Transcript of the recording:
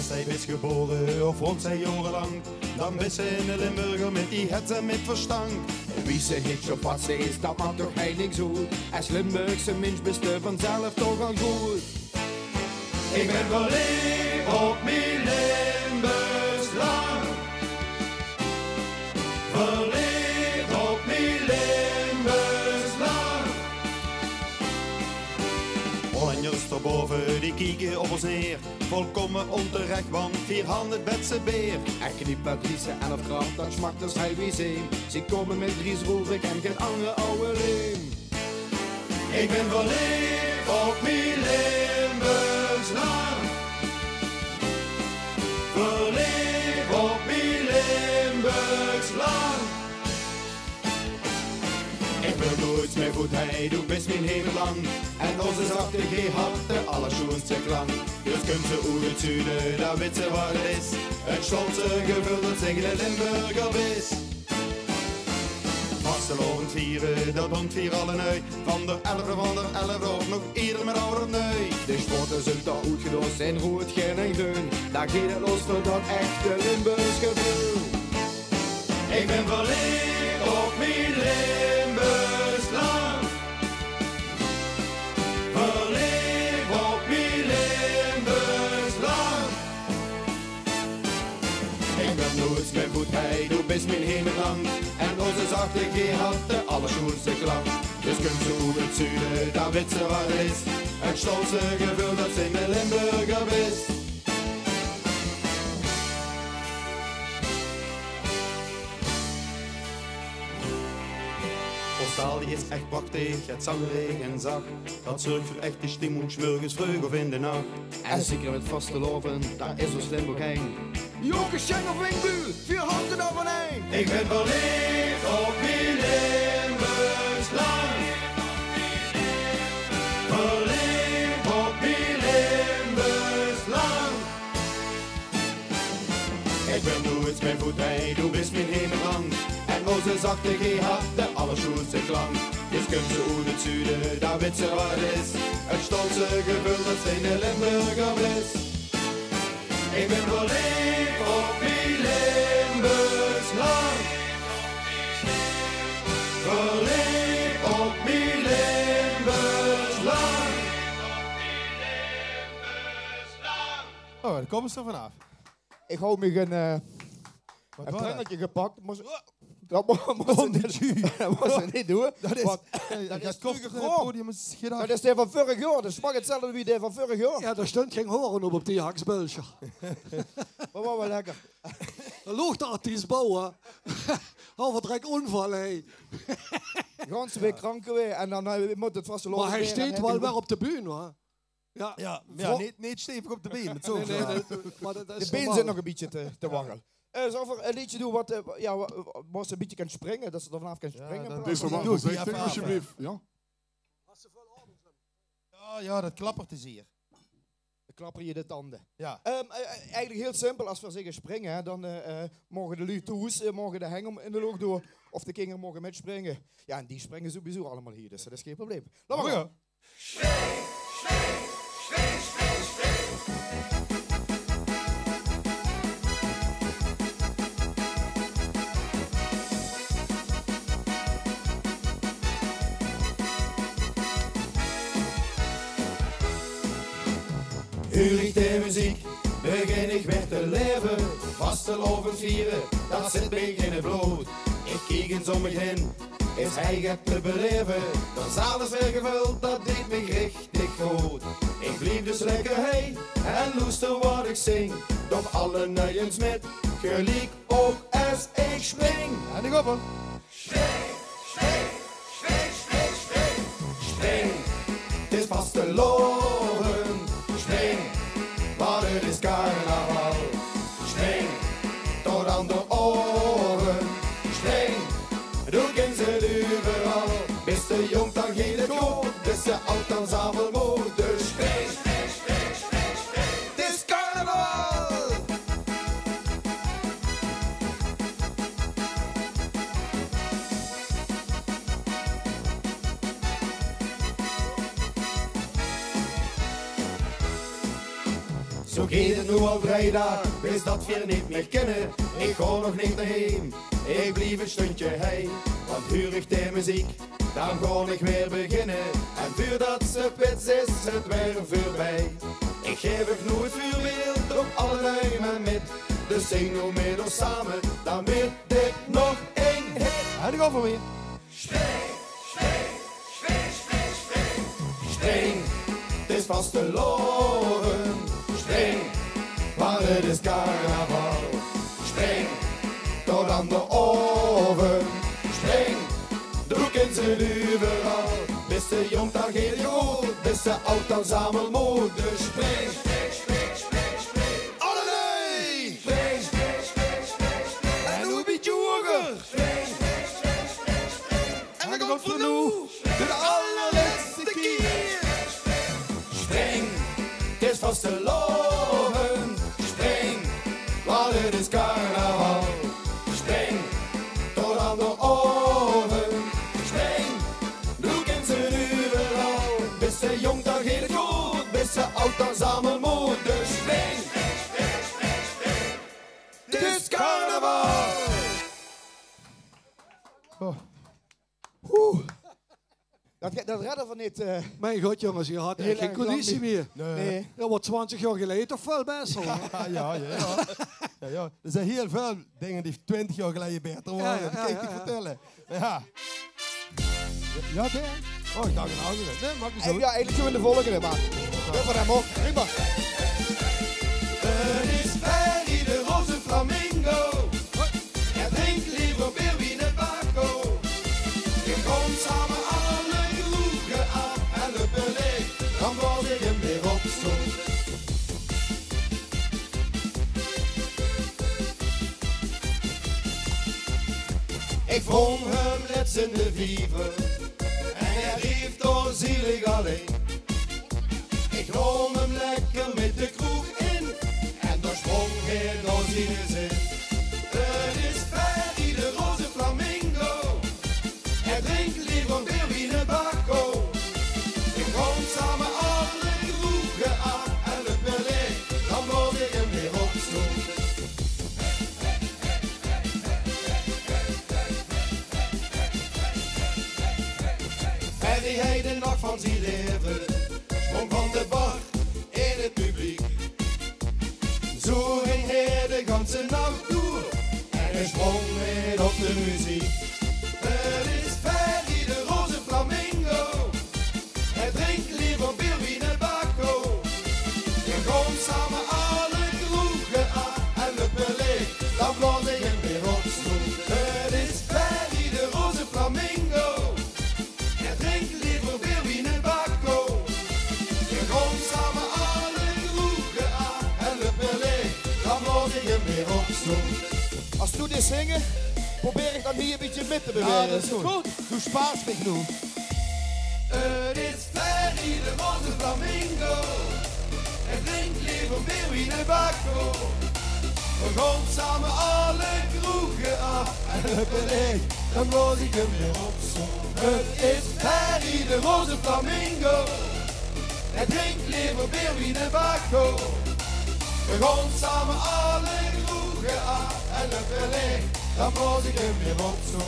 Als zij is geboren of woont zij jarenlang, dan is ze in de Limburger met die het en met verstand. Wie ze hitje op wat ze is, dat maakt toch hij niks goed. Als Limburgse mens best vanzelf toch al goed. Ik ben verliefd op mijn Limburgs land. Verliefd op mijn Limburgs land. Hollanders erboven, die kijken op ons neer. Volkomen onterecht, want vier handen bed ze beer. En knipt Patrice en of kracht, dat smaakt als hij wie zijn. Ze komen met Dries Roelvink en geen andere oude reem. Ik ben verliefd op mijn Limburgs land. Verliefd op mijn Limburgs land. Ik wil nooit meer goed hij doet best mijn hele land. En onze zachte G had de allerschoonste klank. Dus kunt ze hoe het zuiden, dan weet ze wat het is. Het Schotse gevul dat zingen de Limburger wis. Vastelovend vieren, dat doen vier allen uit. Van de 11 of nog ieder met ouder nee. De sporten zijn toch goed gedost en goed geen deun. Daar gaat het los voor dat echte Limburgs gevoel. Ik ben verliefd op mijn Limburgs land. Verliefd op mijn Limburgs land. Ik ben nooit meer goed, hij doet best mijn hemeland. En onze zachte G had de allerschoonste klank. Dus kunt ze hoe het zuiden, daar weet ze wat het is. Het stolse gevoel dat ze in de Limburger wist. Australië is echt prachtig, het zangerig en zacht. Dat zorgt voor echte stimmung, 's morgens vroeg of in de nacht. En zeker met vaste loven, daar is ons Limburg heen. Joke Schenk of Wingbuur, 4 handen daar van één. Ik ben verliefd op mijn Limburgs land. Verliefd op mijn Limburgs land. Ik ben nooit meer voet, hij doe best mijn hemeland. En onze zachte G had de allerschoonste klank. Dus kunt ze hoe het zuiden, daar weet ze wat het is. Het stolse gevoel dat ze in de Limburger wist. Ik ben verliefd op mijn Limburgs land. Verliefd op mijn Limburgs land. Oh, daar komen ze er vanaf. Ik hou me een prangetje gepakt. Dat moest ze niet doen. Dat is, Want dat is terug het gegrond. podium is gedacht. Dat is die van vorig jaar. Dat smaakt hetzelfde wie die van vorig jaar. Ja, daar stond geen horen op die haksbulsje. Maar wat wel lekker. Er ligt daar die bouwen. Over trek onval, hé. Gans weer krank weer. En dan moet het vast lopen. Maar hij staat wel weer op de bühne, hoor. Ja, niet stevig op de been. Met zo. Nee, maar dat is de been normaal. zit nog een beetje te waggelen. Zal ik een liedje doen wat ze een beetje kan springen? Dat ze er vanaf kan springen? dat Dit is normaal Doe gezegd, die even alsjeblieft. Ja? Ja, dat klappert te zeer. Dan klapper je de tanden. Ja. Eigenlijk heel simpel. Als we zeggen springen, hè, dan mogen de lui toes, mogen de hengel in de loog door. Of de kinderen mogen metspringen. Ja, en die springen sowieso allemaal hier. Dus dat is geen probleem. Laat maar gaan. Hurig de muziek, begin ik weer te leven. Vastelovend vieren, dat zit mij in het bloed. Ik kijk in zo'n begin, is hij het te beleven. De zaal is weer gevuld, dat deed me richtig goed. Ik blieb dus lekker heen en loeste wat ik zing. Doch alle nuiens met gelijk ook als ik spring. En die koppen. Spring, het is vasteloven. Spring, maar het is carnaval. Spring, tot aan de oren. Spring, doe kent ze overal. Bist de jong dan geen het goed, bist de oud dan zavelmoed. Dus spring, spring, spring, spring, spring. Het is carnaval. Zo gaat het nu al 3 dagen, bis dat we niet meer kennen. Ik ga nog niet naar heen, ik blijf een stundje heen. Want huur ik de muziek, dan ga ik weer beginnen. En voordat ze pits is, het weer voorbij. Ik geef ik nu het vuurbeeld op alle duimen met. Dus zing nu met ons samen, dan weet dit nog één hit. En ik ga voor weer. Spring, het is vast te loren. Spring, maar het is carnaval. Spring, tot aan de oven. Spring, de broek in zijn overal. Bis de jong dan geen goed, bis de oud dan samen moet. Dus spring, allee! En hoe biedt je ogen? En dan komt voor nu de allerlaatste keer. Spring, het is vast te loven. Spring, want het is carnaval. Spring, tot aan de oven. Spring, broek in zijn overal. Bis de jong dan geen goed, bis de oud dan samen moet. Dus spring, het is carnaval. Dat redden we niet. Mijn god, jongens, je had Heel echt geen erg lang conditie meer. Nee. Dat wordt 20 jaar geleden toch wel best hoor. Ja. Er zijn heel veel dingen die 20 jaar geleden beter waren. Dat kan ik je vertellen. Ja. Ja, Dan? Oh, ik dacht een andere. Nee, maak niet zo. Ja, eigenlijk doen we de volgende, maar. Doe van hem op. Prima. Het is Ferry de roze flamingo. Hij drinkt liever bier wie een bako. Je komt samen alle kroegen af en het beleid. Dan word ik hem weer op zoek. Ik vond hem net in de viever. En hij riep door zielig alleen. Ik nam hem lekker met de kroeg in. En daar sprong hij door zijn zin. Het is Ferry de roze flamingo. Hij drinkt liever bier wie een bako. Ik kom samen alle kroegen af en het beleid. Dan word ik hem weer op zoek. Ferry hij de nacht van zijn leven. Sprong van de bar in het publiek. Zo ging hij de ganse nacht door. En hij sprong weer op de muziek. Het is Ferry de roze flamingo. Hij drinkt liever bier wie een bako. Je komt samen alle kroegen af en het beleid. Dan blaas ik hem weer op stoel. Het is Ferry de roze flamingo. Hij drinkt liever bier wie een bako. Je komt samen alle kroegen af en het beleid. Dan blaas ik hem weer op stoel. Als we dit zingen, probeer ik dan hier een beetje met te bewegen. Ja, dat is goed. Doe spaas me genoeg. Het is Ferry de roze flamingo. Hij drinkt liever bier wie een bako. We gaan samen alle kroegen af en het beleid. Dan blaas ik hem weer op zo. Het is Ferry de roze flamingo. Hij drinkt liever bier wie een bako. We gaan samen alle kroegen af en het beleid. Dan blaas ik hem weer op zo.